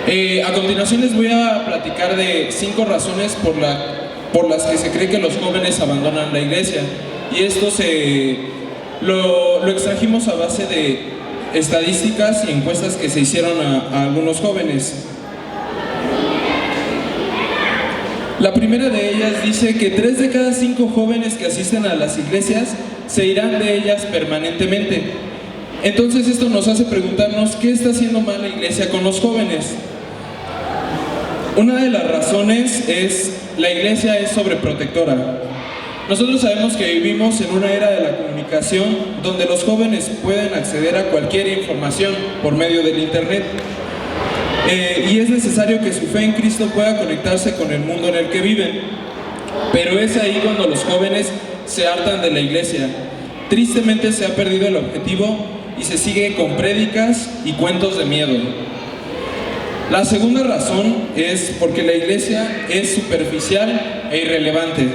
A continuación les voy a platicar de 5 razones por las que se cree que los jóvenes abandonan la iglesia. Y esto lo extrajimos a base de estadísticas y encuestas que se hicieron a algunos jóvenes. La primera de ellas dice que 3 de cada 5 jóvenes que asisten a las iglesias se irán de ellas permanentemente. Entonces esto nos hace preguntarnos qué está haciendo mal la iglesia con los jóvenes. Una de las razones es la iglesia es sobreprotectora. Nosotros sabemos que vivimos en una era de la comunicación donde los jóvenes pueden acceder a cualquier información por medio del internet. Y es necesario que su fe en Cristo pueda conectarse con el mundo en el que viven. Pero es ahí cuando los jóvenes se hartan de la iglesia. Tristemente se ha perdido el objetivo y se sigue con prédicas y cuentos de miedo. La segunda razón es porque la iglesia es superficial e irrelevante.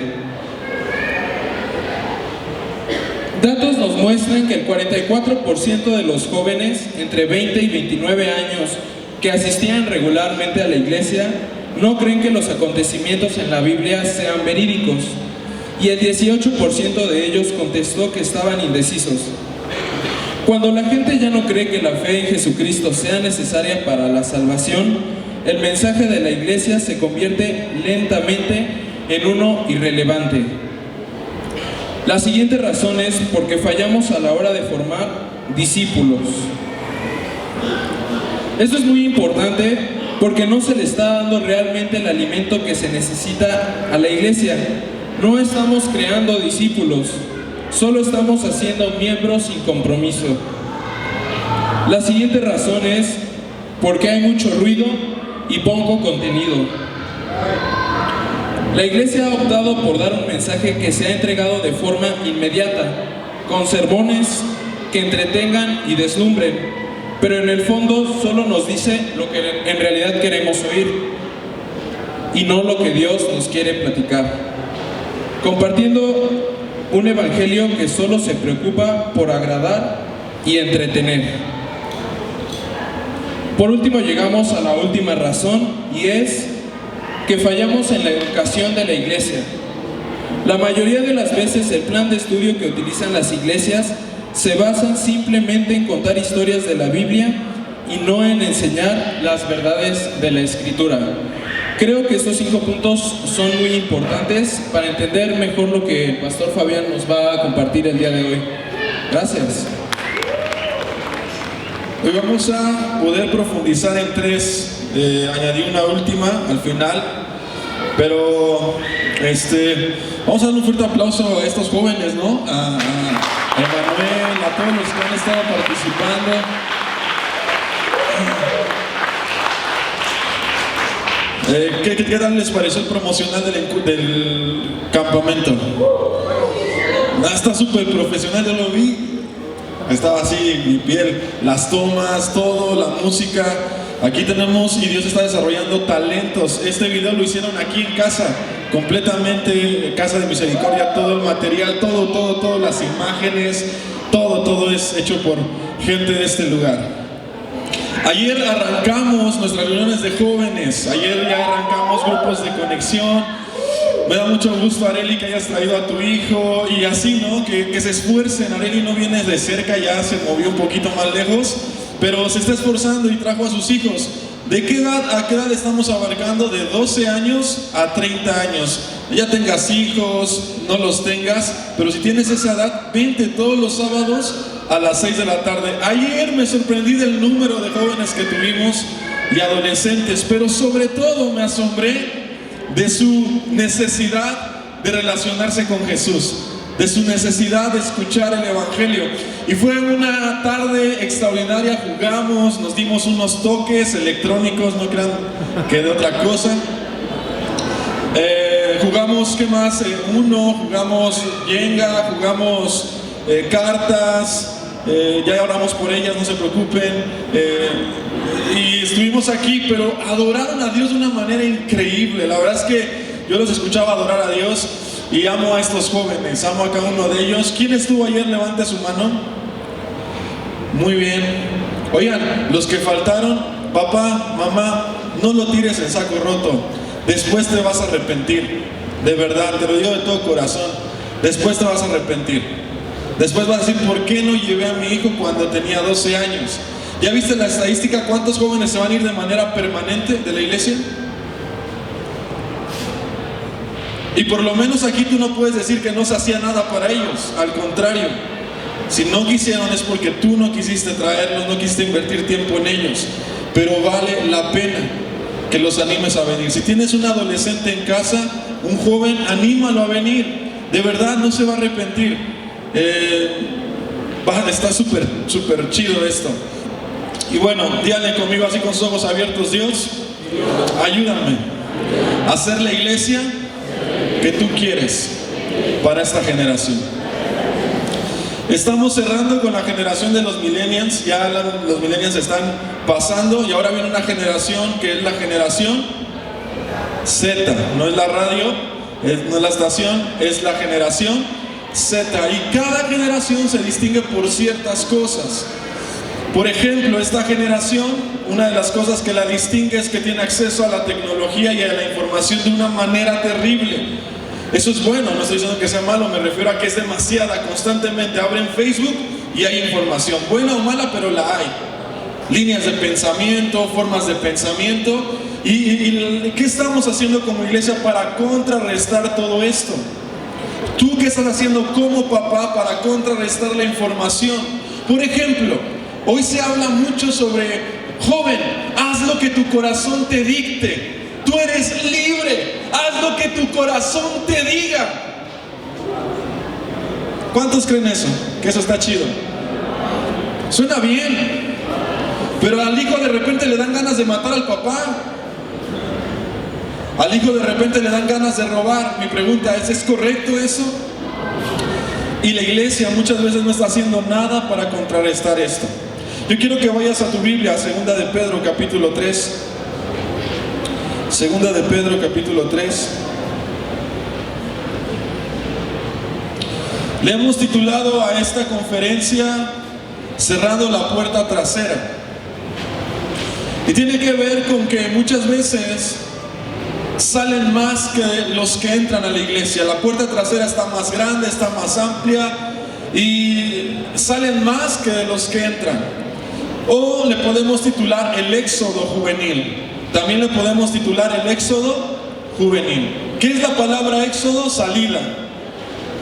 Datos nos muestran que el 44% de los jóvenes entre 20 y 29 años que asistían regularmente a la iglesia no creen que los acontecimientos en la Biblia sean verídicos, y el 18% de ellos contestó que estaban indecisos. Cuando la gente ya no cree que la fe en Jesucristo sea necesaria para la salvación, el mensaje de la iglesia se convierte lentamente en uno irrelevante. La siguiente razón es porque fallamos a la hora de formar discípulos. Esto es muy importante porque no se le está dando realmente el alimento que se necesita a la iglesia. No estamos creando discípulos, solo estamos haciendo miembros sin compromiso. La siguiente razón es porque hay mucho ruido y poco contenido. La iglesia ha optado por dar un mensaje que se ha entregado de forma inmediata, con sermones que entretengan y deslumbren, pero en el fondo solo nos dice lo que en realidad queremos oír y no lo que Dios nos quiere platicar, compartiendo un evangelio que solo se preocupa por agradar y entretener. Por último llegamos a la última razón, y es que fallamos en la educación de la iglesia. La mayoría de las veces el plan de estudio que utilizan las iglesias se basa simplemente en contar historias de la Biblia y no en enseñar las verdades de la Escritura. Creo que estos 5 puntos son muy importantes para entender mejor lo que el pastor Fabián nos va a compartir el día de hoy. Gracias. Hoy vamos a poder profundizar en 3, añadí una última al final, pero vamos a dar un fuerte aplauso a estos jóvenes, ¿no? A Emanuel, a todos los que han estado participando. ¿Qué tal les pareció el promocional del campamento? Está súper profesional, yo lo vi. Estaba así, mi piel, las tomas, todo, la música. Aquí tenemos, y Dios está desarrollando talentos. Este video lo hicieron aquí en casa, completamente, Casa de Misericordia, todo el material, todo, las imágenes, todo es hecho por gente de este lugar. Ayer arrancamos nuestras reuniones de jóvenes, ayer ya arrancamos grupos de conexión. Me da mucho gusto, Areli, que hayas traído a tu hijo y así, ¿no? Que se esfuercen. Areli no viene de cerca, ya se movió un poquito más lejos, pero se está esforzando y trajo a sus hijos. ¿De qué edad a qué edad estamos abarcando? De 12 años a 30 años. Ya tengas hijos, no los tengas, pero si tienes esa edad, vente todos los sábados a las 6 de la tarde. Ayer me sorprendí del número de jóvenes que tuvimos y adolescentes, pero sobre todo me asombré de su necesidad de relacionarse con Jesús, de su necesidad de escuchar el evangelio. Y fue una tarde extraordinaria, jugamos, nos dimos unos toques electrónicos, no crean que de otra cosa. Jugamos, ¿qué más? Jugamos Jenga, jugamos cartas, ya oramos por ellas, no se preocupen. Y estuvimos aquí, pero adoraron a Dios de una manera increíble. La verdad es que yo los escuchaba adorar a Dios y amo a estos jóvenes, amo a cada uno de ellos. ¿Quién estuvo ayer? Levante su mano. Muy bien. Oigan, los que faltaron, papá, mamá, no lo tires en saco roto. Después te vas a arrepentir. De verdad, te lo digo de todo corazón. Después te vas a arrepentir. Después vas a decir, ¿por qué no llevé a mi hijo cuando tenía 12 años? ¿Ya viste la estadística? ¿Cuántos jóvenes se van a ir de manera permanente de la iglesia? Y por lo menos aquí tú no puedes decir que no se hacía nada para ellos. Al contrario, si no quisieron es porque tú no quisiste traerlos, no quisiste invertir tiempo en ellos. Pero vale la pena que los animes a venir. Si tienes un adolescente en casa, un joven, anímalo a venir. De verdad no se va a arrepentir. Está súper chido esto. Y bueno, díganle conmigo así con sus ojos abiertos: Dios, ayúdame a hacer la iglesia que tú quieres para esta generación. Estamos cerrando con la generación de los millennials. Ya los millennials están pasando y ahora viene una generación que es la generación Z. No es la radio, no es la estación, es la generación Z. Y cada generación se distingue por ciertas cosas. Por ejemplo, esta generación, una de las cosas que la distingue es que tiene acceso a la tecnología y a la información de una manera terrible. Eso es bueno, no estoy diciendo que sea malo, me refiero a que es demasiada. Constantemente abren Facebook y hay información, buena o mala, pero la hay. Líneas de pensamiento, formas de pensamiento. ¿Y qué estamos haciendo como iglesia para contrarrestar todo esto? ¿Tú qué estás haciendo como papá para contrarrestar la información? Por ejemplo, hoy se habla mucho sobre, joven, haz lo que tu corazón te dicte. Tú eres libre, haz lo que tu corazón te diga. ¿Cuántos creen eso? Que eso está chido. Suena bien, pero al hijo de repente le dan ganas de matar al papá. Al hijo de repente le dan ganas de robar. Mi pregunta ¿es correcto eso? Y la iglesia muchas veces no está haciendo nada para contrarrestar esto. Yo quiero que vayas a tu Biblia, Segunda de Pedro, capítulo 3. Segunda de Pedro, capítulo 3. Le hemos titulado a esta conferencia Cerrando la puerta trasera. Y tiene que ver con que muchas veces salen más que los que entran a la iglesia. La puerta trasera está más grande, está más amplia y salen más que los que entran. O le podemos titular el éxodo juvenil. También le podemos titular el éxodo juvenil. ¿Qué es la palabra éxodo? Salida,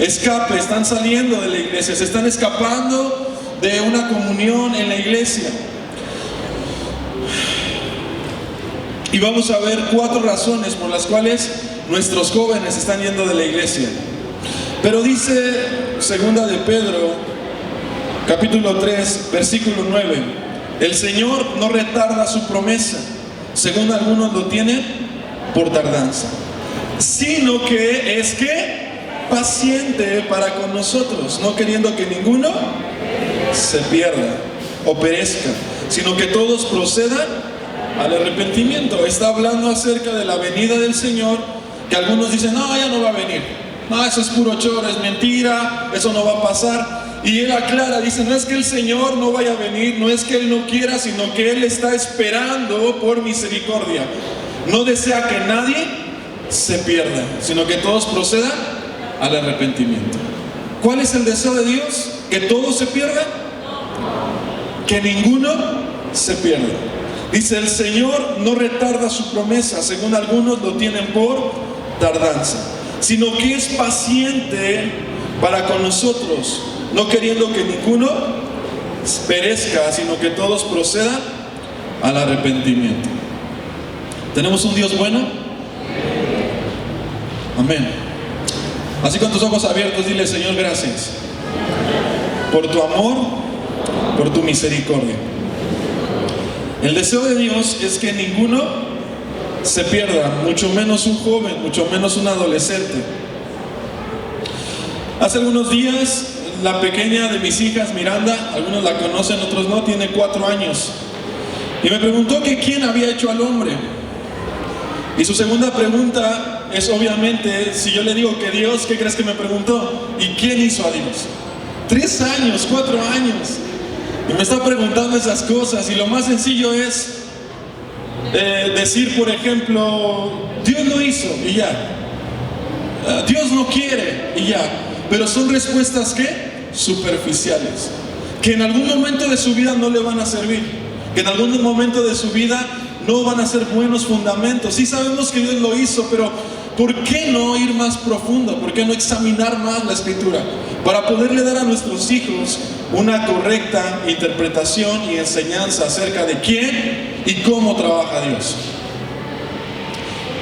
escape. Están saliendo de la iglesia, se están escapando de una comunión en la iglesia. Y vamos a ver 4 razones por las cuales nuestros jóvenes están yendo de la iglesia. Pero dice Segunda de Pedro, capítulo 3, versículo 9: el Señor no retarda su promesa, según algunos lo tienen por tardanza, sino que es paciente para con nosotros, no queriendo que ninguno se pierda o perezca, sino que todos procedan al arrepentimiento. Está hablando acerca de la venida del Señor, que algunos dicen, no, ya no va a venir, no, eso es puro choro, es mentira, eso no va a pasar. Y él aclara, dice, no es que el Señor no vaya a venir, no es que Él no quiera, sino que Él está esperando por misericordia. No desea que nadie se pierda, sino que todos procedan al arrepentimiento. ¿Cuál es el deseo de Dios? ¿Que todos se pierdan? Que ninguno se pierda. Dice, el Señor no retarda su promesa, según algunos lo tienen por tardanza, sino que es paciente para con nosotros, no queriendo que ninguno perezca, sino que todos procedan al arrepentimiento. ¿Tenemos un Dios bueno? Amén. Así con tus ojos abiertos, dile, Señor, gracias por tu amor, por tu misericordia. El deseo de Dios es que ninguno se pierda, mucho menos un joven, mucho menos un adolescente. Hace algunos días, la pequeña de mis hijas, Miranda, algunos la conocen, otros no, tiene 4 años, y me preguntó que quién había hecho al hombre. Y su segunda pregunta es obviamente, si yo le digo que Dios, ¿qué crees que me preguntó? ¿Y quién hizo a Dios? 3 años, 4 años, y me está preguntando esas cosas. Y lo más sencillo es, decir, por ejemplo, Dios lo hizo y ya. Dios no quiere y ya. Pero son respuestas ¿qué? Superficiales, que en algún momento de su vida no le van a servir, que en algún momento de su vida no van a ser buenos fundamentos. Sí sabemos que Dios lo hizo, pero ¿por qué no ir más profundo? ¿Por qué no examinar más la Escritura? Para poderle dar a nuestros hijos una correcta interpretación y enseñanza acerca de quién y cómo trabaja Dios.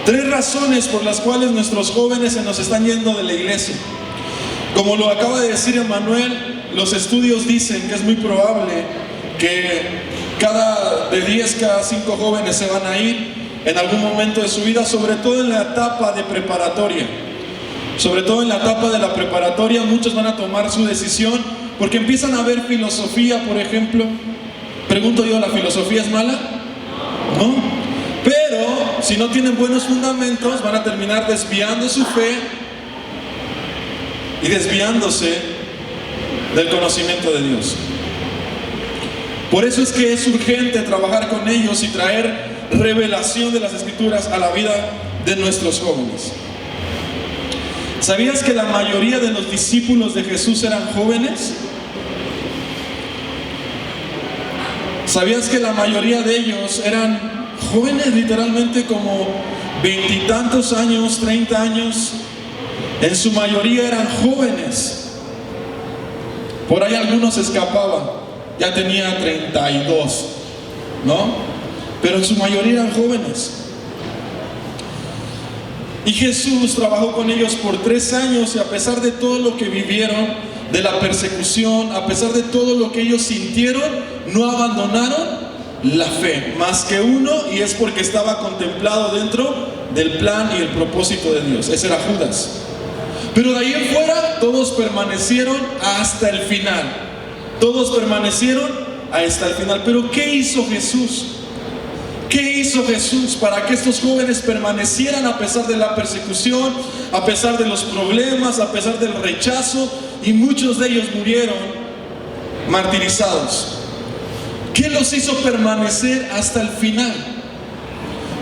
3 razones por las cuales nuestros jóvenes se nos están yendo de la iglesia. Como lo acaba de decir Emanuel, los estudios dicen que es muy probable que de 10 cada 5 jóvenes se van a ir en algún momento de su vida, sobre todo en la etapa de preparatoria. Sobre todo en la etapa de la preparatoria, muchos van a tomar su decisión porque empiezan a ver filosofía, por ejemplo. Pregunto yo, ¿la filosofía es mala? ¿No? Pero si no tienen buenos fundamentos, van a terminar desviando su fe y desviándose del conocimiento de Dios. Por eso es que es urgente trabajar con ellos y traer revelación de las Escrituras a la vida de nuestros jóvenes. ¿Sabías que la mayoría de los discípulos de Jesús eran jóvenes? ¿Sabías que la mayoría de ellos eran jóvenes, literalmente como 20 y tantos años, 30 años? En su mayoría eran jóvenes. Por ahí algunos escapaban, ya tenía 32, ¿no? Pero en su mayoría eran jóvenes. Y Jesús trabajó con ellos por 3 años y a pesar de todo lo que vivieron, de la persecución, a pesar de todo lo que ellos sintieron, no abandonaron la fe, más que uno, y es porque estaba contemplado dentro del plan y el propósito de Dios. Ese era Judas. Pero de ahí en fuera, todos permanecieron hasta el final. Todos permanecieron hasta el final. Pero ¿qué hizo Jesús? ¿Qué hizo Jesús para que estos jóvenes permanecieran a pesar de la persecución, a pesar de los problemas, a pesar del rechazo? Y muchos de ellos murieron martirizados. ¿Qué los hizo permanecer hasta el final?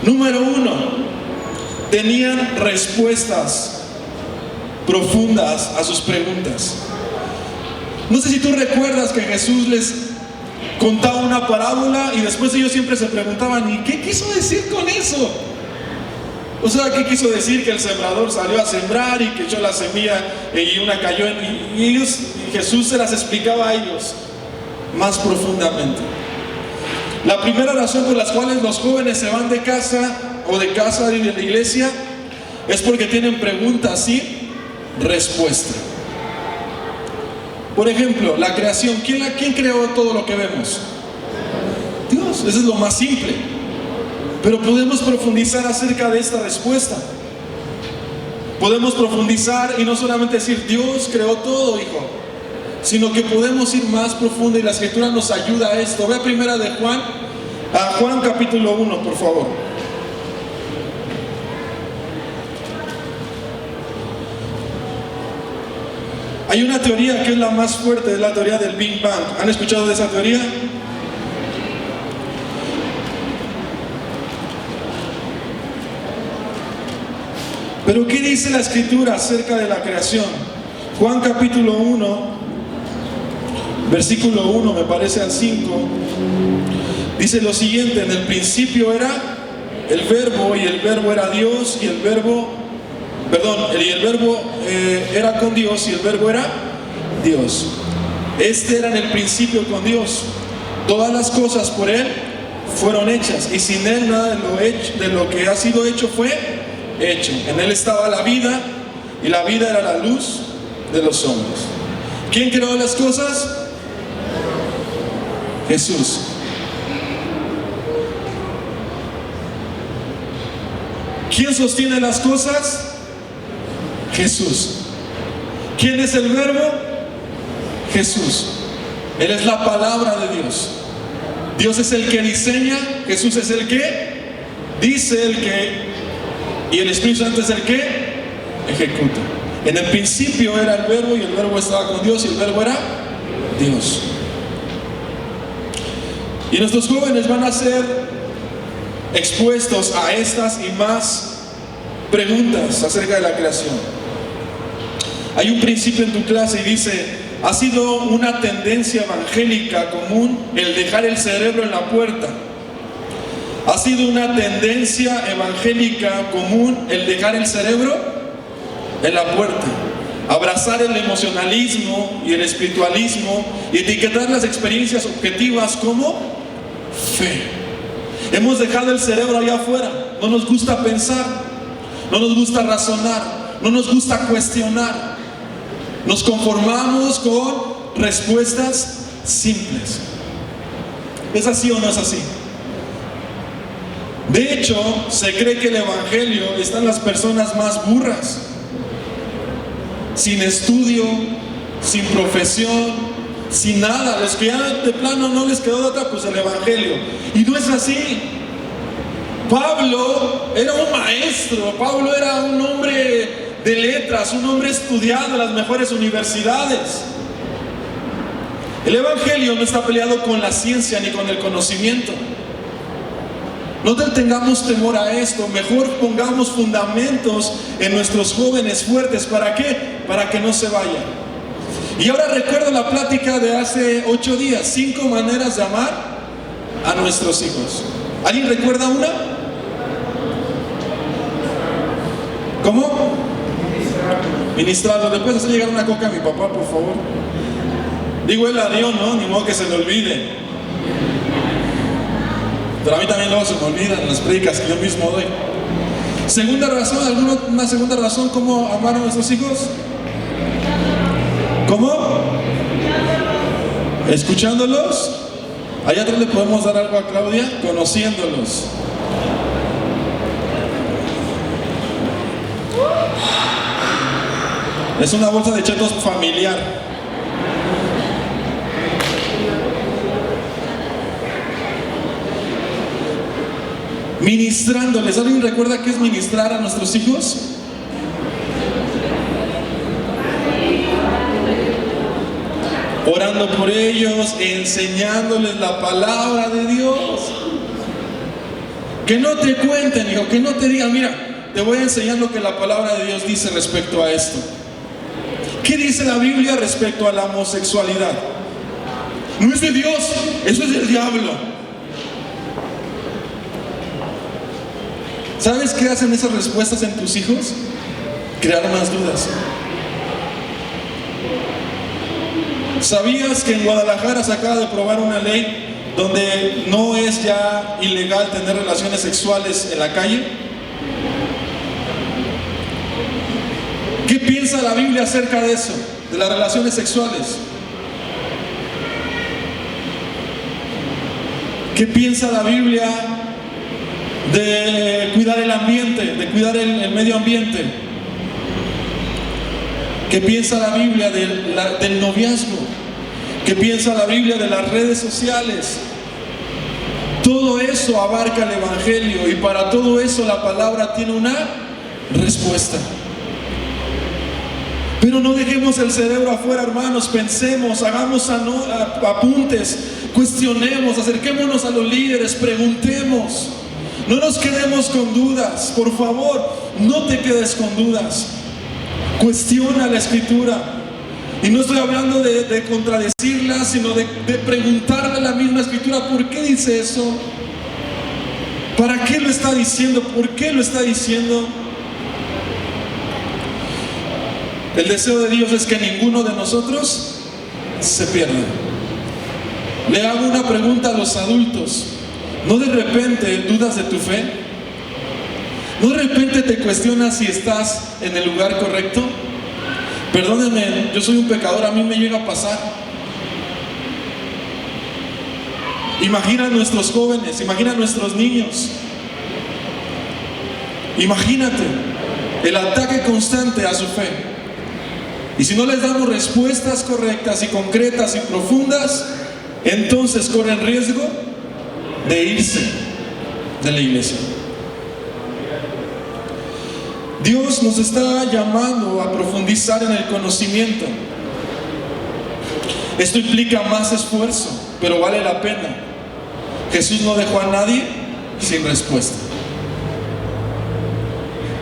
Número 1, tenían respuestas profundas a sus preguntas. No sé si tú recuerdas que Jesús les contaba una parábola y después ellos siempre se preguntaban, ¿y qué quiso decir con eso? O sea, ¿qué quiso decir? Que el sembrador salió a sembrar y que echó la semilla y una cayó y Jesús se las explicaba a ellos más profundamente. La primera razón por las cuales los jóvenes se van de casa o de casa y de la iglesia es porque tienen preguntas sin respuesta. Por ejemplo, la creación. ¿Quién creó todo lo que vemos? Dios. Eso es lo más simple. Pero podemos profundizar acerca de esta respuesta. Podemos profundizar y no solamente decir Dios creó todo, hijo, sino que podemos ir más profundo y la Escritura nos ayuda a esto. Ve a primera de Juan, a Juan capítulo 1, por favor. Hay una teoría que es la más fuerte, es la teoría del Big Bang. ¿Han escuchado de esa teoría? Pero ¿qué dice la Escritura acerca de la creación? Juan capítulo 1, versículo 1, me parece al 5, dice lo siguiente: en el principio era el verbo, y el verbo era Dios, y el verbo era con Dios, y el verbo era Dios. Este era en el principio con Dios. Todas las cosas por Él fueron hechas, y sin Él nada de lo que ha sido hecho fue hecho. En Él estaba la vida, y la vida era la luz de los hombres. ¿Quién creó las cosas? Jesús. ¿Quién sostiene las cosas? Jesús. ¿Quién es el verbo? Jesús. Él es la palabra de Dios. Dios es el que diseña, Jesús es el que dice, el que, y el Espíritu Santo es el que ejecuta. En el principio era el verbo, y el verbo estaba con Dios, y el verbo era Dios. Y nuestros jóvenes van a ser expuestos a estas y más preguntas acerca de la creación. Hay un principio en tu clase y dice: ha sido una tendencia evangélica común el dejar el cerebro en la puerta. Ha sido una tendencia evangélica común el dejar el cerebro en la puerta. Abrazar el emocionalismo y el espiritualismo y etiquetar las experiencias objetivas como fe. Hemos dejado el cerebro allá afuera. No nos gusta pensar, no nos gusta razonar, no nos gusta cuestionar. Nos conformamos con respuestas simples. ¿Es así o no es así? De hecho, se cree que el evangelio está en las personas más burras, sin estudio, sin profesión, sin nada. Los que ya de plano no les quedó de otra, pues el evangelio. Y no es así. Pablo era un maestro, Pablo era un hombre de letras, un hombre estudiado en las mejores universidades. El evangelio no está peleado con la ciencia ni con el conocimiento. No tengamos temor a esto, mejor pongamos fundamentos en nuestros jóvenes fuertes. ¿Para qué? Para que no se vayan. Y ahora recuerdo la plática de hace 8 días, 5 maneras de amar a nuestros hijos. ¿Alguien recuerda una? ¿Cómo? Ministrarlo. ¿Le puedes hacer llegar una coca a mi papá, por favor? Digo, él la dio, ¿no? Ni modo que se le olvide. Pero a mí también luego se me olvidan las prédicas que yo mismo doy. Segunda razón, ¿alguna segunda razón cómo amar a nuestros hijos? ¿Cómo? Escuchándolos. Allá atrás le podemos dar algo a Claudia. Conociéndolos. Es una bolsa de chetos familiar. Ministrándoles. ¿Alguien recuerda qué es ministrar a nuestros hijos? Orando por ellos, enseñándoles la palabra de Dios. Que no te cuenten, hijo, que no te digan: mira, te voy a enseñar lo que la palabra de Dios dice respecto a esto. ¿Qué dice la Biblia respecto a la homosexualidad? No es de Dios, eso es del diablo. ¿Sabes qué hacen esas respuestas en tus hijos? Crear más dudas. ¿Sabías que en Guadalajara se acaba de aprobar una ley donde no es ya ilegal tener relaciones sexuales en la calle? ¿Qué piensa la Biblia acerca de eso? De las relaciones sexuales. ¿Qué piensa la Biblia de cuidar el ambiente, de cuidar el medio ambiente? ¿Qué piensa la Biblia del noviazgo? ¿Qué piensa la Biblia de las redes sociales? Todo eso abarca el evangelio y para todo eso la palabra tiene una respuesta. Pero no dejemos el cerebro afuera, hermanos. Pensemos, hagamos apuntes, cuestionemos, acerquémonos a los líderes, preguntemos. No nos quedemos con dudas, por favor, no te quedes con dudas. Cuestiona la escritura. Y no estoy hablando de contradecirla, sino de preguntarle a la misma escritura: ¿por qué dice eso? ¿Para qué lo está diciendo? ¿Por qué lo está diciendo? El deseo de Dios es que ninguno de nosotros se pierda. Le hago una pregunta a los adultos. ¿No de repente dudas de tu fe? ¿No de repente te cuestionas si estás en el lugar correcto? Perdónenme, yo soy un pecador, a mí me llega a pasar. Imagina a nuestros jóvenes, imagina a nuestros niños. Imagínate el ataque constante a su fe. Y si no les damos respuestas correctas y concretas y profundas, entonces corren riesgo de irse de la iglesia. Dios nos está llamando a profundizar en el conocimiento. Esto implica más esfuerzo, pero vale la pena. Jesús no dejó a nadie sin respuesta.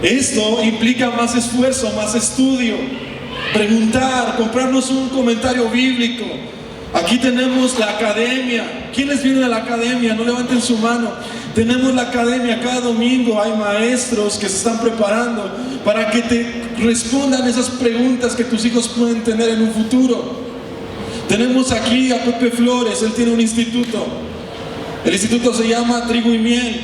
Esto implica más esfuerzo, más estudio, preguntar, comprarnos un comentario bíblico. Aquí tenemos la academia. ¿Quiénes vienen a la academia? No levanten su mano. Tenemos la academia cada domingo. Hay maestros que se están preparando para que te respondan esas preguntas que tus hijos pueden tener en un futuro. Tenemos aquí a Pepe Flores. Él tiene un instituto. El instituto se llama Trigo y Miel.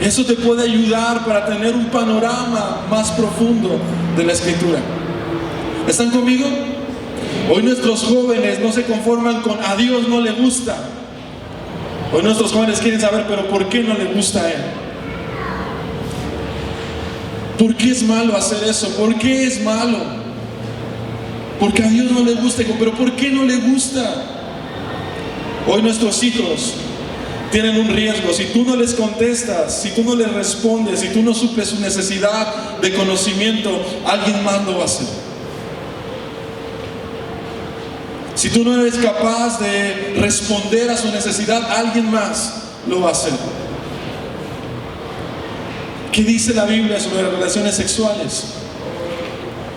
Eso te puede ayudar para tener un panorama más profundo de la Escritura. ¿Están conmigo? Hoy nuestros jóvenes no se conforman con a Dios no le gusta. Hoy nuestros jóvenes quieren saber, pero ¿por qué no le gusta a Él? ¿Por qué es malo hacer eso? ¿Por qué es malo? Porque a Dios no le gusta. Pero ¿por qué no le gusta? Hoy nuestros hijos tienen un riesgo. Si tú no les contestas, si tú no les respondes, si tú no suples su necesidad de conocimiento, alguien más lo va a hacer. Si tú no eres capaz de responder a su necesidad, alguien más lo va a hacer. ¿Qué dice la Biblia sobre las relaciones sexuales?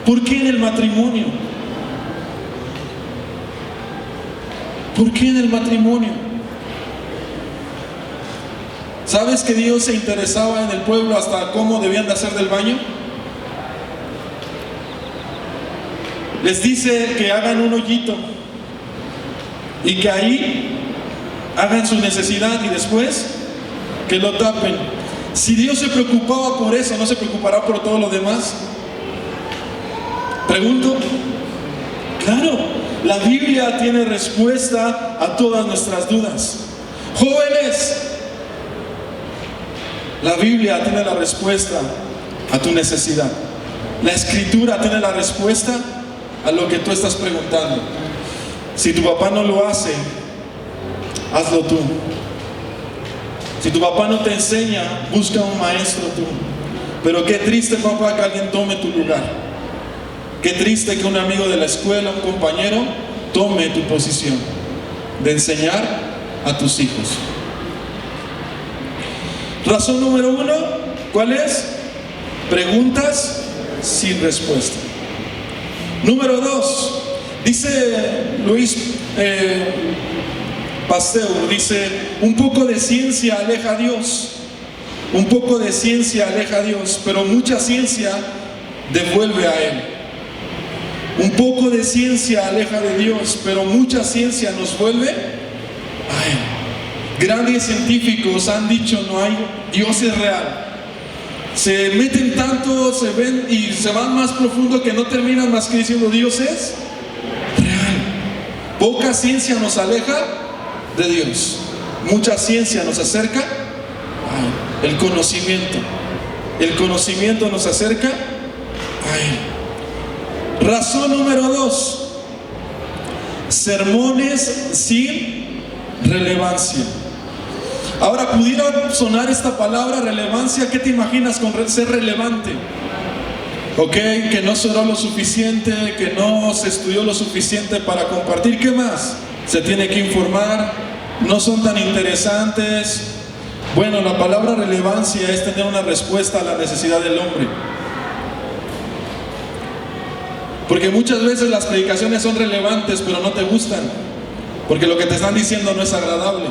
¿Por qué en el matrimonio? ¿Por qué en el matrimonio? ¿Sabes que Dios se interesaba en el pueblo hasta cómo debían de hacer del baño? Les dice que hagan un hoyito y que ahí hagan su necesidad y después que lo tapen. Si Dios se preocupaba por eso, ¿no se preocupará por todo lo demás? Pregunto. Claro, la Biblia tiene respuesta a todas nuestras dudas. Jóvenes, la Biblia tiene la respuesta a tu necesidad. La Escritura tiene la respuesta a lo que tú estás preguntando. Si tu papá no lo hace, hazlo tú. Si tu papá no te enseña, busca un maestro tú. Pero qué triste, papá, que alguien tome tu lugar. Qué triste que un amigo de la escuela, un compañero, tome tu posición de enseñar a tus hijos. Razón número 1, ¿cuál es? Preguntas sin respuesta. Número 2, dice Luis Pasteur, dice, un poco de ciencia aleja a Dios. Un poco de ciencia aleja a Dios, pero mucha ciencia devuelve a Él. Un poco de ciencia aleja de Dios, pero mucha ciencia nos vuelve a Él. Grandes científicos han dicho, no hay, Dios es real. Se meten tanto, se ven y se van más profundo que no terminan más que diciendo Dios es real. Poca ciencia nos aleja de Dios. Mucha ciencia nos acerca a Él. El conocimiento. El conocimiento nos acerca a Él. Razón número 2. Sermones sin relevancia. Ahora, pudiera sonar esta palabra relevancia. ¿Qué te imaginas con ser relevante? Ok, que no se oró lo suficiente, que no se estudió lo suficiente para compartir. ¿Qué más? Se tiene que informar, no son tan interesantes. Bueno, la palabra relevancia es tener una respuesta a la necesidad del hombre. Porque muchas veces las predicaciones son relevantes, pero no te gustan. Porque lo que te están diciendo no es agradable.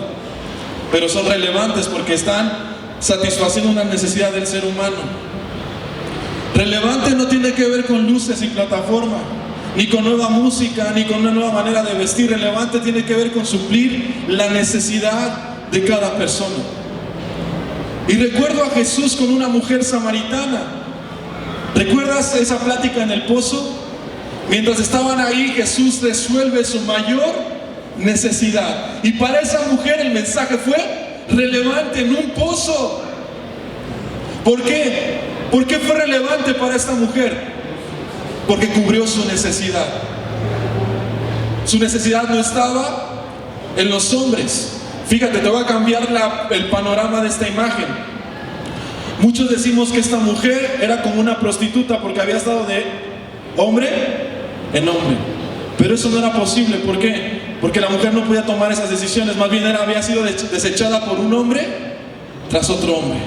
Pero son relevantes porque están satisfaciendo una necesidad del ser humano. Relevante no tiene que ver con luces y plataforma, ni con nueva música, ni con una nueva manera de vestir. Relevante tiene que ver con suplir la necesidad de cada persona. Y recuerdo a Jesús con una mujer samaritana. ¿Recuerdas esa plática en el pozo? Mientras estaban ahí, Jesús resuelve su mayor necesidad. Y para esa mujer el mensaje fue relevante en un pozo. ¿Por qué? ¿Por qué fue relevante para esta mujer? Porque cubrió su necesidad. Su necesidad no estaba en los hombres. Fíjate, te voy a cambiar el panorama de esta imagen. Muchos decimos que esta mujer era como una prostituta porque había estado de hombre en hombre. Pero eso no era posible. ¿Por qué? Porque la mujer no podía tomar esas decisiones. Más bien había sido desechada por un hombre tras otro hombre.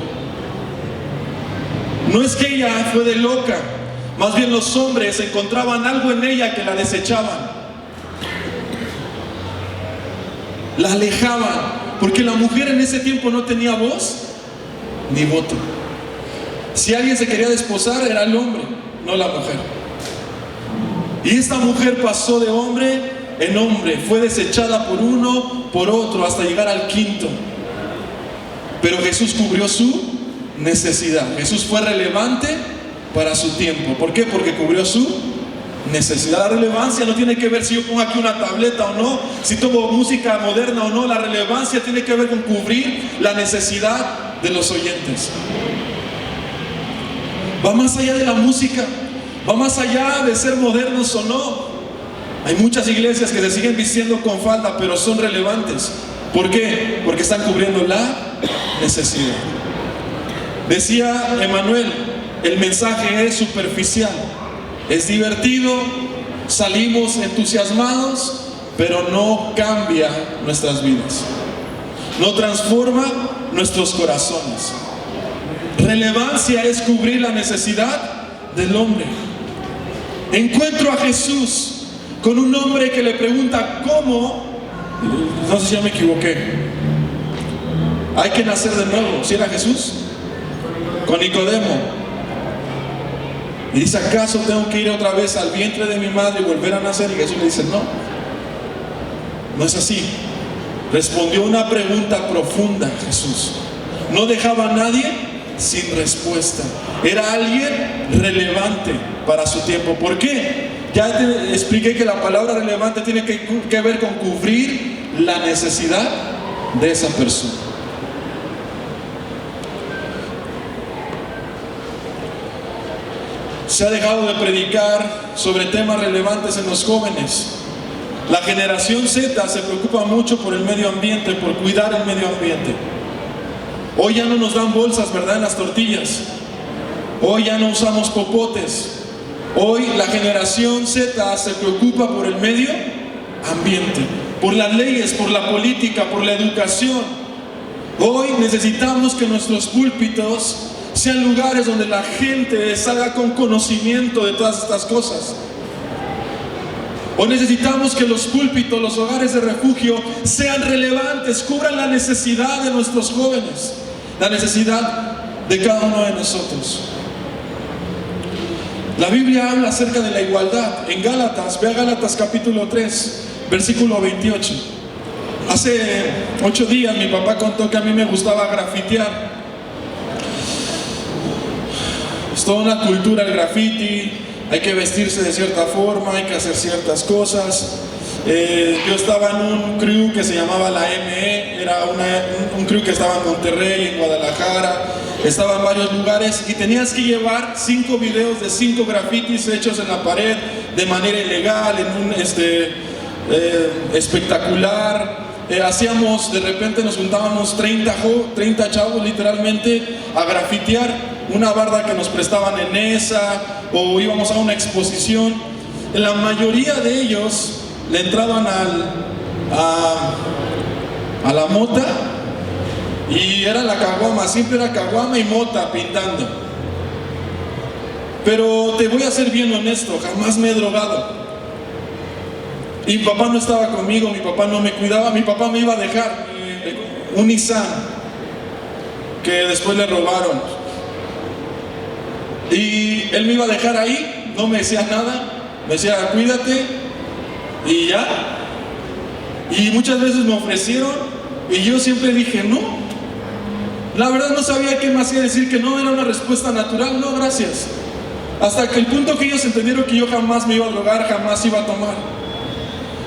No es que ella fue de loca, más bien los hombres encontraban algo en ella que la desechaban, la alejaban, porque la mujer en ese tiempo no tenía voz ni voto. Si alguien se quería desposar era el hombre, no la mujer. Y esta mujer pasó de hombre en hombre, fue desechada por uno, por otro, hasta llegar al quinto. Pero Jesús cubrió su necesidad. Jesús fue relevante para su tiempo. ¿Por qué? Porque cubrió su necesidad. La relevancia no tiene que ver si yo pongo aquí una tableta o no, si tomo música moderna o no. La relevancia tiene que ver con cubrir la necesidad de los oyentes. Va más allá de la música, va más allá de ser modernos o no. Hay muchas iglesias que se siguen vistiendo con falda, pero son relevantes. ¿Por qué? Porque están cubriendo la necesidad. Decía Emmanuel, el mensaje es superficial, es divertido, salimos entusiasmados, pero no cambia nuestras vidas, no transforma nuestros corazones. Relevancia es cubrir la necesidad del hombre. Encuentro a Jesús con un hombre que le pregunta ¿cómo? No sé si ya me equivoqué. Hay que nacer de nuevo. ¿Sí era Jesús? Con Nicodemo. Y dice, ¿acaso tengo que ir otra vez al vientre de mi madre y volver a nacer? Y Jesús le dice, no, no es así. Respondió una pregunta profunda Jesús. No dejaba a nadie sin respuesta. Era alguien relevante para su tiempo. ¿Por qué? Ya te expliqué que la palabra relevante tiene que ver con cubrir la necesidad de esa persona. Se ha dejado de predicar sobre temas relevantes en los jóvenes. La generación Z se preocupa mucho por el medio ambiente, por cuidar el medio ambiente. Hoy ya no nos dan bolsas, ¿verdad?, en las tortillas. Hoy ya no usamos popotes. Hoy la generación Z se preocupa por el medio ambiente, por las leyes, por la política, por la educación. Hoy necesitamos que nuestros púlpitos sean lugares donde la gente salga con conocimiento de todas estas cosas. Hoy necesitamos que los púlpitos, los hogares de refugio sean relevantes, cubran la necesidad de nuestros jóvenes, la necesidad de cada uno de nosotros. La Biblia habla acerca de la igualdad. En Gálatas, ve a Gálatas capítulo 3, versículo 28. Hace 8 días mi papá contó que a mí me gustaba grafitear. Es toda una cultura el graffiti, hay que vestirse de cierta forma, hay que hacer ciertas cosas. Yo estaba en un crew que se llamaba la ME, era un crew que estaba en Monterrey, en Guadalajara, estaba en varios lugares y tenías que llevar 5 videos de 5 grafitis hechos en la pared de manera ilegal, en un espectacular. Hacíamos, de repente nos juntábamos 30 chavos literalmente a grafitear una barda que nos prestaban en esa, o íbamos a una exposición. La mayoría de ellos le entraban a la mota y era la caguama, siempre era caguama y mota pintando. Pero te voy a ser bien honesto, jamás me he drogado. Y mi papá no estaba conmigo, mi papá no me cuidaba, mi papá me iba a dejar un Nissan que después le robaron. Y él me iba a dejar ahí, no me decía nada, me decía cuídate y ya. Y muchas veces me ofrecieron y yo siempre dije no. La verdad no sabía qué me hacía decir que no, era una respuesta natural, no gracias. Hasta que el punto que ellos entendieron que yo jamás me iba a drogar, jamás iba a tomar.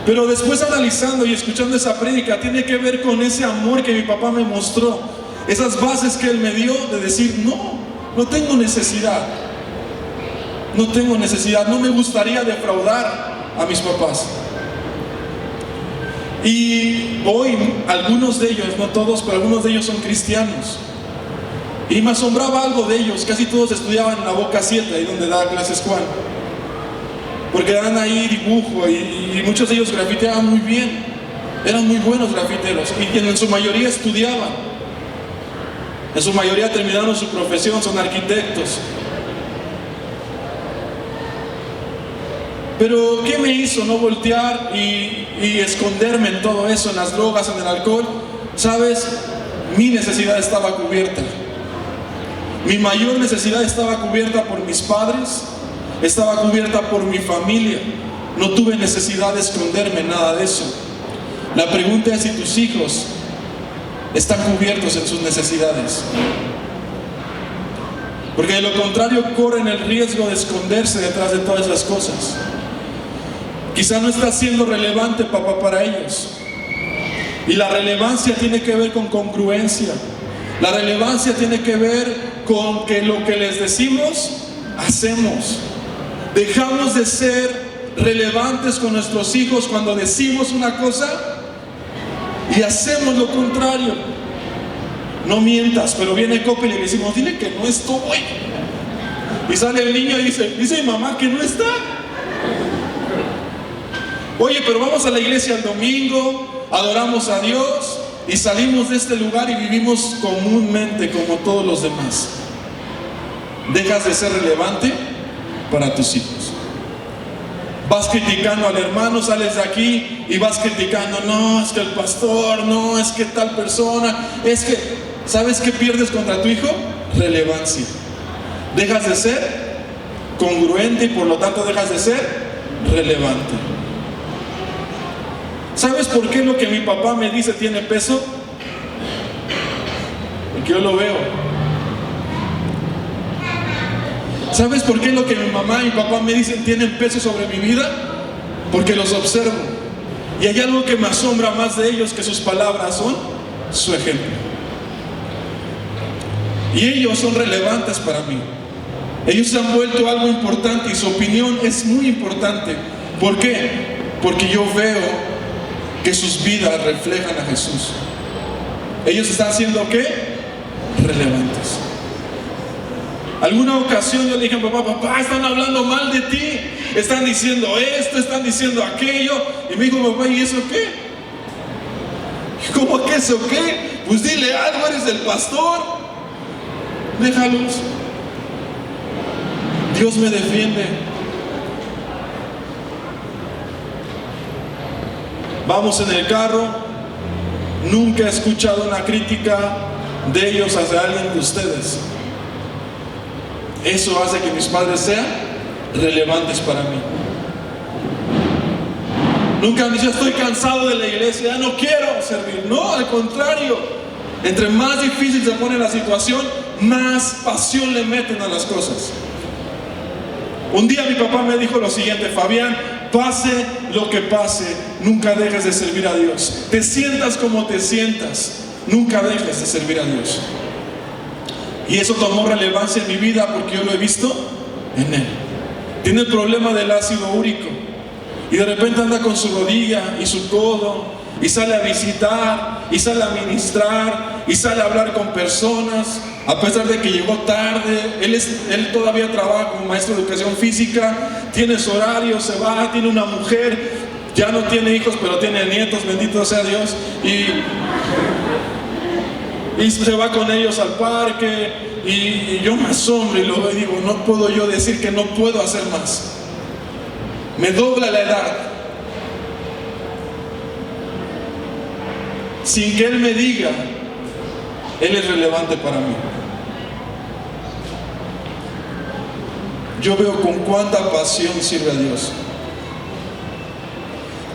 Pero después analizando y escuchando esa prédica, tiene que ver con ese amor que mi papá me mostró, esas bases que él me dio de decir no tengo necesidad, no me gustaría defraudar a mis papás. Y hoy algunos de ellos, no todos, pero algunos de ellos son cristianos. Y me asombraba algo de ellos, casi todos estudiaban en la Boca 7, ahí donde da clases Juan. Porque dan ahí dibujo y muchos de ellos grafiteaban muy bien, eran muy buenos grafiteros y en su mayoría estudiaban. En su mayoría terminaron su profesión, son arquitectos. Pero ¿qué me hizo no voltear y esconderme en todo eso, en las drogas, en el alcohol? ¿Sabes? Mi necesidad estaba cubierta. Mi mayor necesidad estaba cubierta por mis padres, estaba cubierta por mi familia. No tuve necesidad de esconderme nada de eso. La pregunta es si tus hijos están cubiertos en sus necesidades. Porque de lo contrario corren el riesgo de esconderse detrás de todas esas cosas. Quizá no está siendo relevante, papá, para ellos. Y la relevancia tiene que ver con congruencia. La relevancia tiene que ver con que lo que les decimos, hacemos. Dejamos de ser relevantes con nuestros hijos cuando decimos una cosa y hacemos lo contrario. No mientas, pero viene Coppel y le decimos, dile que no estoy. Y sale el niño y dice mi mamá que no está. Oye, pero vamos a la iglesia el domingo, adoramos a Dios y salimos de este lugar y vivimos comúnmente como todos los demás. Dejas de ser relevante para tus hijos. Vas criticando al hermano, sales de aquí y vas criticando, no, es que el pastor, no, es que tal persona, es que, ¿sabes qué pierdes contra tu hijo? Relevancia. Dejas de ser congruente y por lo tanto dejas de ser relevante. ¿Sabes por qué lo que mi papá me dice tiene peso? Porque yo lo veo. ¿Sabes por qué lo que mi mamá y mi papá me dicen tienen peso sobre mi vida? Porque los observo. Y hay algo que me asombra más de ellos que sus palabras son su ejemplo. Y ellos son relevantes para mí. Ellos se han vuelto algo importante y su opinión es muy importante. ¿Por qué? Porque yo veo que sus vidas reflejan a Jesús. Ellos están siendo ¿qué? Relevantes. Alguna ocasión yo le dije a papá, están hablando mal de ti, están diciendo esto, están diciendo aquello. Y me dijo papá, ¿y eso qué? ¿Cómo que eso qué? Pues dile algo, eres el pastor. Déjalos. Dios me defiende. Vamos en el carro, nunca he escuchado una crítica de ellos hacia alguien de ustedes. Eso hace que mis padres sean relevantes para mí. Nunca han dicho, estoy cansado de la iglesia, ya no quiero servir. No, al contrario. Entre más difícil se pone la situación, más pasión le meten a las cosas. Un día mi papá me dijo lo siguiente, Fabián, pase lo que pase, nunca dejes de servir a Dios. Te sientas como te sientas, nunca dejes de servir a Dios. Y eso tomó relevancia en mi vida porque yo lo he visto en él. Tiene el problema del ácido úrico y de repente anda con su rodilla y su codo y sale a visitar y sale a ministrar y sale a hablar con personas a pesar de que llegó tarde. Él todavía trabaja como maestro de educación física, tiene su horario, se va, tiene una mujer, ya no tiene hijos pero tiene nietos, bendito sea Dios, y se va con ellos al parque y yo me asombro y lo veo y digo, no puedo yo decir que no puedo hacer más. Me dobla la edad sin que él me diga, él es relevante para mí. Yo veo con cuánta pasión sirve a Dios.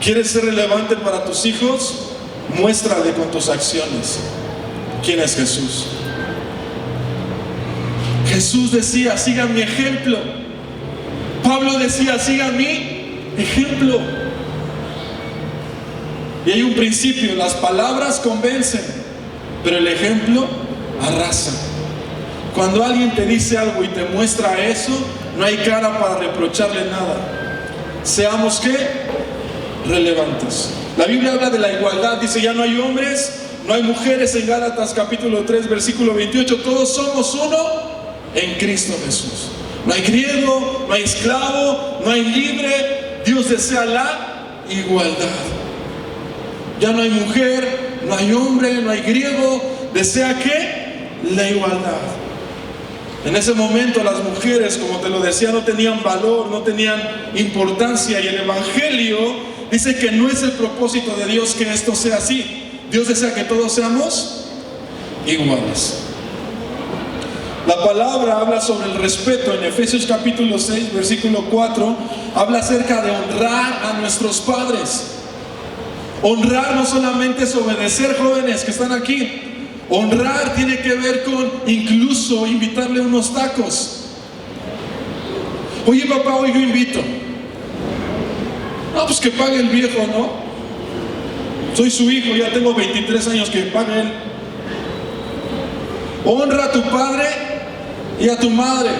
¿Quieres ser relevante para tus hijos? Muéstrale con tus acciones quién es Jesús. Jesús decía, sigan mi ejemplo. Pablo decía, sigan mi ejemplo. Y hay un principio, las palabras convencen, pero el ejemplo arrasa. Cuando alguien te dice algo y te muestra eso, no hay cara para reprocharle nada. Seamos ¿qué? Relevantes. La Biblia habla de la igualdad, dice ya no hay hombres, no hay mujeres en Gálatas capítulo 3 versículo 28, todos somos uno en Cristo Jesús. No hay griego, no hay esclavo, no hay libre, Dios desea la igualdad. Ya no hay mujer, no hay hombre, no hay griego, desea ¿qué? la igualdad. En ese momento las mujeres, como te lo decía, no tenían valor, no tenían importancia, y el Evangelio dice que no es el propósito de Dios que esto sea así. Dios desea que todos seamos iguales. La palabra habla sobre el respeto. En Efesios capítulo 6, versículo 4, habla acerca de honrar a nuestros padres. Honrar no solamente es obedecer, jóvenes que están aquí. Honrar tiene que ver con incluso invitarle unos tacos. Oye, papá, hoy yo invito. No, pues que pague el viejo, ¿no? Soy su hijo, ya tengo 23 años, que pague él. Honra a tu padre y a tu madre,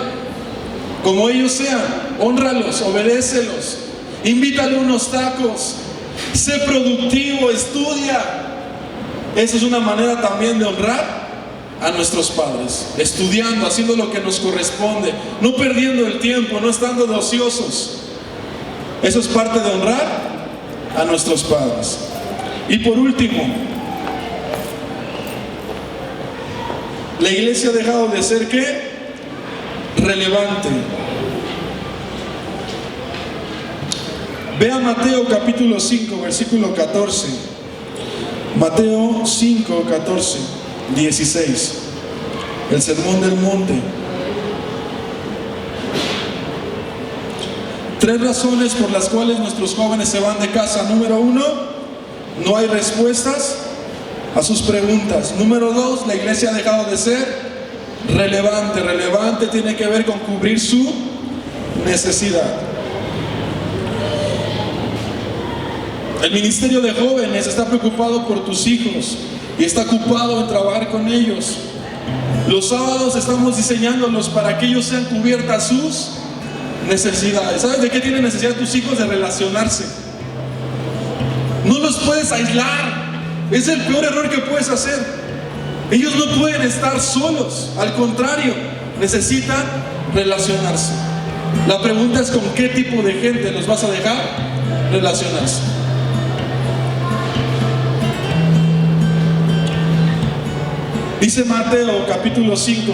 como ellos sean. Hónralos, obedécelos, invítale unos tacos, sé productivo, estudia. Esa es una manera también de honrar a nuestros padres, estudiando, haciendo lo que nos corresponde, no perdiendo el tiempo, no estando de ociosos. Eso es parte de honrar a nuestros padres. Y por último, la iglesia ha dejado de ser, ¿qué? Relevante. Vea Mateo capítulo 5, versículo 14. Mateo 5, 14, 16. El sermón del monte. 3 razones por las cuales nuestros jóvenes se van de casa. Número 1, no hay respuestas a sus preguntas. Número 2, la iglesia ha dejado de ser relevante. Relevante tiene que ver con cubrir su necesidad. El ministerio de jóvenes está preocupado por tus hijos y está ocupado en trabajar con ellos. Los sábados estamos diseñándolos para que ellos sean cubiertas sus necesidades. ¿Sabes de qué tienen necesidad tus hijos? De relacionarse. No los puedes aislar. Es el peor error que puedes hacer. Ellos no pueden estar solos. Al contrario, necesitan relacionarse. La pregunta es: ¿con qué tipo de gente los vas a dejar relacionarse? Dice Mateo capítulo 5,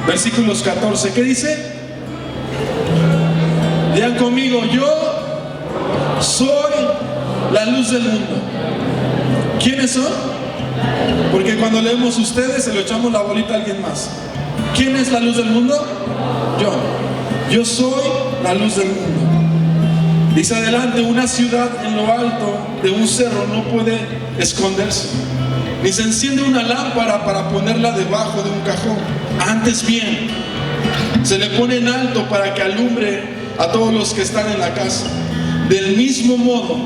versículos 14. ¿Qué dice? Digan conmigo: yo soy la luz del mundo. ¿Quiénes son? Porque cuando leemos ustedes se lo echamos la bolita a alguien más. ¿Quién es la luz del mundo? Yo soy la luz del mundo. Dice adelante: una ciudad en lo alto de un cerro no puede esconderse, ni se enciende una lámpara para ponerla debajo de un cajón. Antes bien, se le pone en alto para que alumbre a todos los que están en la casa. Del mismo modo,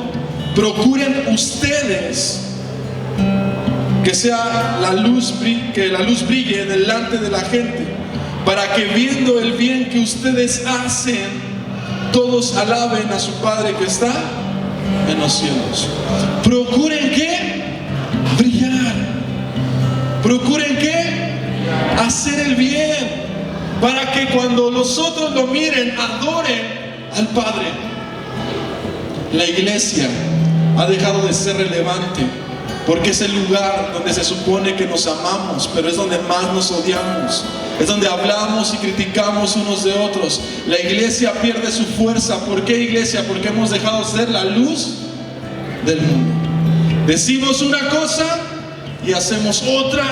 procuren ustedes que la luz brille delante de la gente, para que viendo el bien que ustedes hacen, todos alaben a su Padre que está en los cielos. Procuren ¿qué? Brillar. Procuren ¿qué? Hacer el bien, para que cuando los otros lo miren, adoren al Padre. La iglesia ha dejado de ser relevante porque es el lugar donde se supone que nos amamos, pero es donde más nos odiamos. Es donde hablamos y criticamos unos de otros. La iglesia pierde su fuerza. ¿Por qué, iglesia? Porque hemos dejado de ser la luz del mundo. Decimos una cosa y hacemos otra.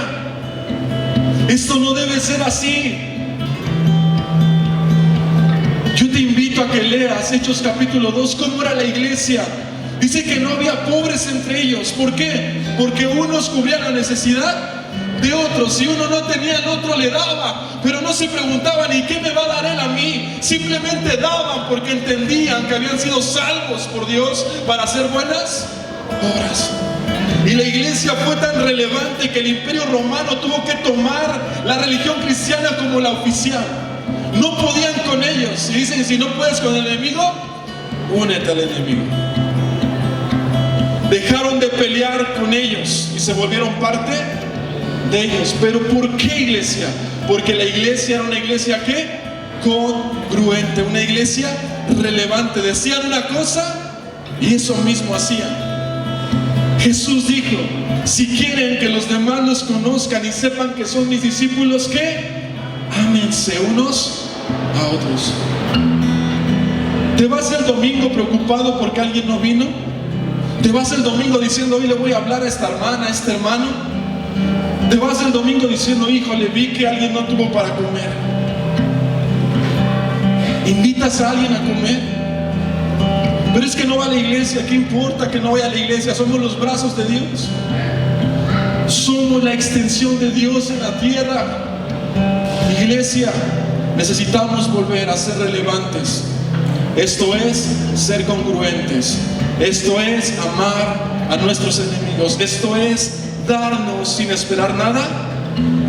Esto no debe ser así. Yo te invito a que leas Hechos capítulo 2, cómo era la iglesia. Dice que no había pobres entre ellos. ¿Por qué? Porque unos cubrían la necesidad de otros. Si uno no tenía, el otro le daba. Pero no se preguntaban: ¿y qué me va a dar él a mí? Simplemente daban porque entendían que habían sido salvos por Dios para hacer buenas obras. Y la iglesia fue tan relevante que el Imperio Romano tuvo que tomar la religión cristiana como la oficial. No podían con ellos. Y dicen: si no puedes con el enemigo, únete al enemigo. Dejaron de pelear con ellos y se volvieron parte de ellos. ¿Pero por qué, iglesia? Porque la iglesia era una iglesia ¿qué? Congruente, una iglesia relevante. Decían una cosa y eso mismo hacían. Jesús dijo: Si quieren que los demás los conozcan y sepan que son mis discípulos, ¿qué? Ámense unos a otros. ¿Te vas el domingo preocupado porque alguien no vino? ¿Te vas el domingo diciendo, hoy le voy a hablar a esta hermana, a este hermano? ¿Te vas el domingo diciendo, híjole, vi que alguien no tuvo para comer? ¿Invitas a alguien a comer? Pero es que no va a la iglesia. ¿Qué importa que no vaya a la iglesia? Somos los brazos de Dios. Somos la extensión de Dios en la tierra. Iglesia, necesitamos volver a ser relevantes. Esto es ser congruentes. Esto es amar a nuestros enemigos. Esto es darnos sin esperar nada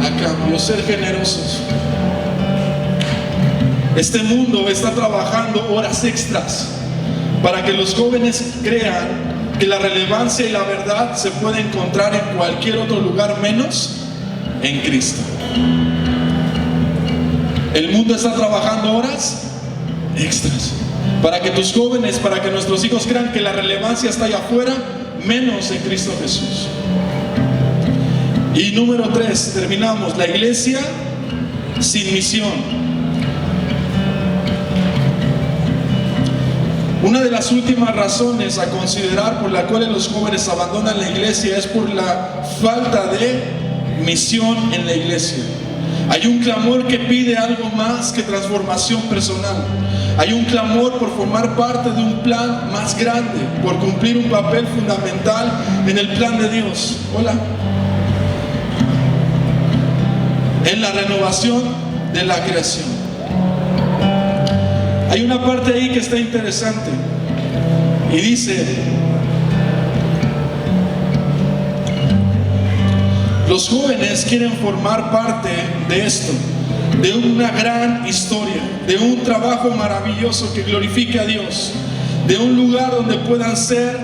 a cambio, ser generosos. Este mundo está trabajando horas extras para que los jóvenes crean que la relevancia y la verdad se puede encontrar en cualquier otro lugar menos en Cristo. El mundo está trabajando horas extras para que tus jóvenes, para que nuestros hijos crean que la relevancia está allá afuera menos en Cristo Jesús. Y número 3, terminamos, la iglesia sin misión. Una de las últimas razones a considerar por la cual los jóvenes abandonan la iglesia es por la falta de misión en la iglesia. Hay un clamor que pide algo más que transformación personal. Hay un clamor por formar parte de un plan más grande, por cumplir un papel fundamental en el plan de Dios. Hola. En la renovación de la creación. Hay una parte ahí que está interesante y dice: los jóvenes quieren formar parte de esto, de una gran historia, de un trabajo maravilloso que glorifique a Dios, de un lugar donde puedan ser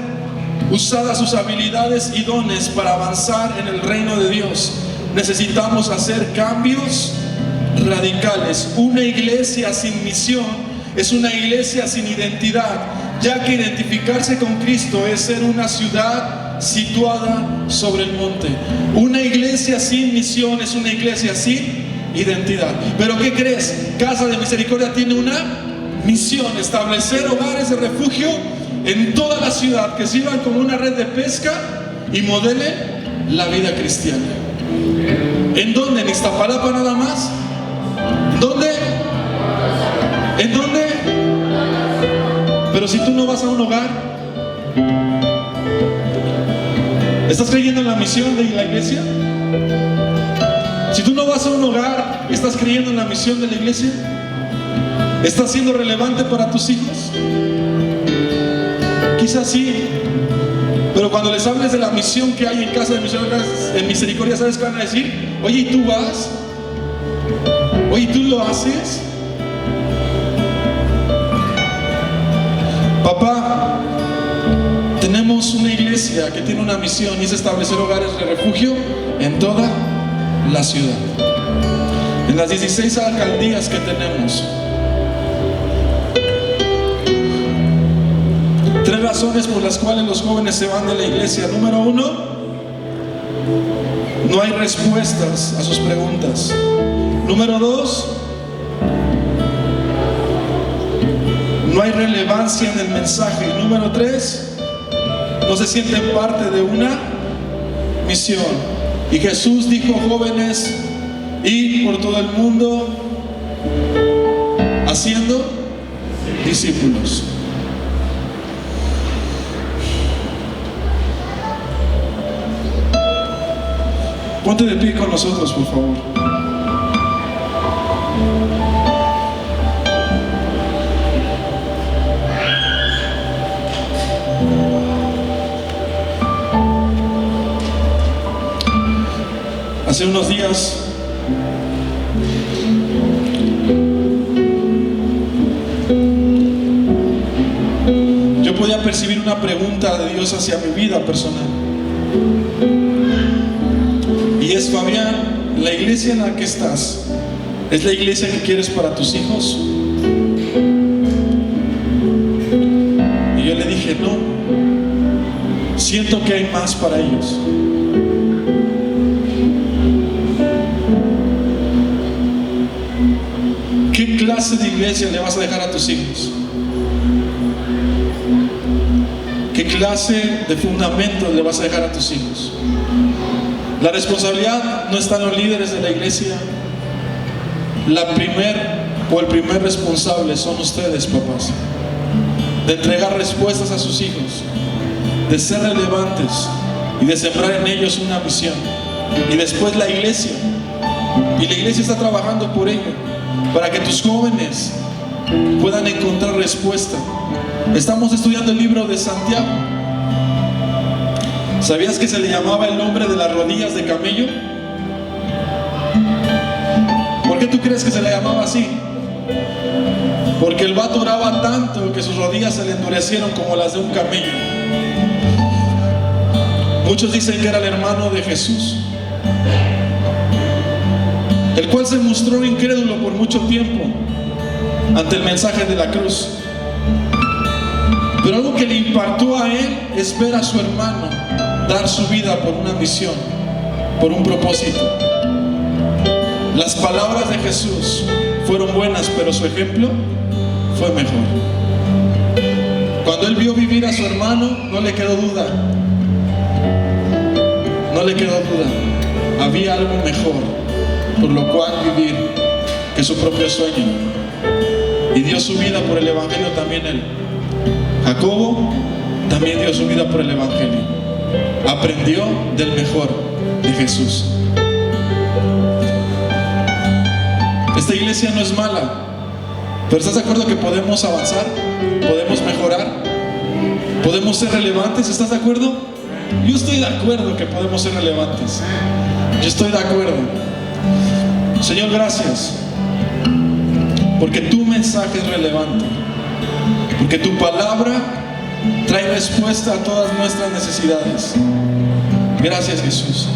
usadas sus habilidades y dones para avanzar en el reino de Dios. Necesitamos hacer cambios radicales. Una iglesia sin misión es una iglesia sin identidad, ya que identificarse con Cristo es ser una ciudad situada sobre el monte. Una iglesia sin misión es una iglesia sin identidad. Pero ¿qué crees? Casa de Misericordia tiene una misión: establecer hogares de refugio en toda la ciudad que sirvan como una red de pesca y modele la vida cristiana. ¿En dónde? ¿En Iztapalapa nada más? ¿Dónde? ¿En dónde? Pero si tú no vas a un hogar, ¿estás creyendo en la misión de la iglesia? Si tú no vas a un hogar, ¿estás creyendo en la misión de la iglesia? ¿Estás siendo relevante para tus hijos? Quizás sí, pero cuando les hables de la misión que hay en Casa de Misericordia, ¿sabes qué van a decir? Oye, ¿y tú vas? Oye, ¿y tú lo haces? Papá, tenemos una iglesia que tiene una misión y es establecer hogares de refugio en toda la ciudad, en las 16 alcaldías que tenemos. 3 razones por las cuales los jóvenes se van de la iglesia. Número 1, no hay respuestas a sus preguntas. Número 2, no hay relevancia en el mensaje. Y número 3, no se sienten parte de una misión. Y Jesús dijo: jóvenes, id por todo el mundo haciendo discípulos. Ponte de pie con nosotros, por favor. Hace unos días yo podía percibir una pregunta de Dios hacia mi vida personal. Y es: Fabián, ¿la iglesia en la que estás es la iglesia que quieres para tus hijos? Y yo le dije: no, siento que hay más para ellos. clase de iglesia le vas a dejar a tus hijos? ¿Qué clase de fundamentos le vas a dejar a tus hijos? La responsabilidad no está en los líderes de la iglesia. El primer responsable son ustedes, papás, de entregar respuestas a sus hijos, de ser relevantes y de sembrar en ellos una visión. Y después la iglesia. Y la iglesia está trabajando por ello, para que tus jóvenes puedan encontrar respuesta. Estamos estudiando el libro de Santiago. ¿Sabías que se le llamaba el hombre de las rodillas de camello? ¿Por qué tú crees que se le llamaba así? Porque el vato oraba tanto que sus rodillas se le endurecieron como las de un camello. Muchos dicen que era el hermano de Jesús, el cual se mostró incrédulo por mucho tiempo ante el mensaje de la cruz. Pero algo que le impactó a él es ver a su hermano dar su vida por una misión, por un propósito. Las palabras de Jesús fueron buenas, pero su ejemplo fue mejor. Cuando él vio vivir a su hermano, no le quedó duda. No le quedó duda. Había algo mejor por lo cual vivir que su propio sueño. Y dio su vida por el evangelio también él. Jacobo también dio su vida por el evangelio. Aprendió del mejor de Jesús. Esta iglesia no es mala, pero ¿estás de acuerdo que podemos avanzar? ¿Podemos mejorar? ¿Podemos ser relevantes? ¿Estás de acuerdo? Yo estoy de acuerdo que podemos ser relevantes. Yo estoy de acuerdo. Señor, gracias, porque tu mensaje es relevante, porque tu palabra trae respuesta a todas nuestras necesidades. Gracias, Jesús.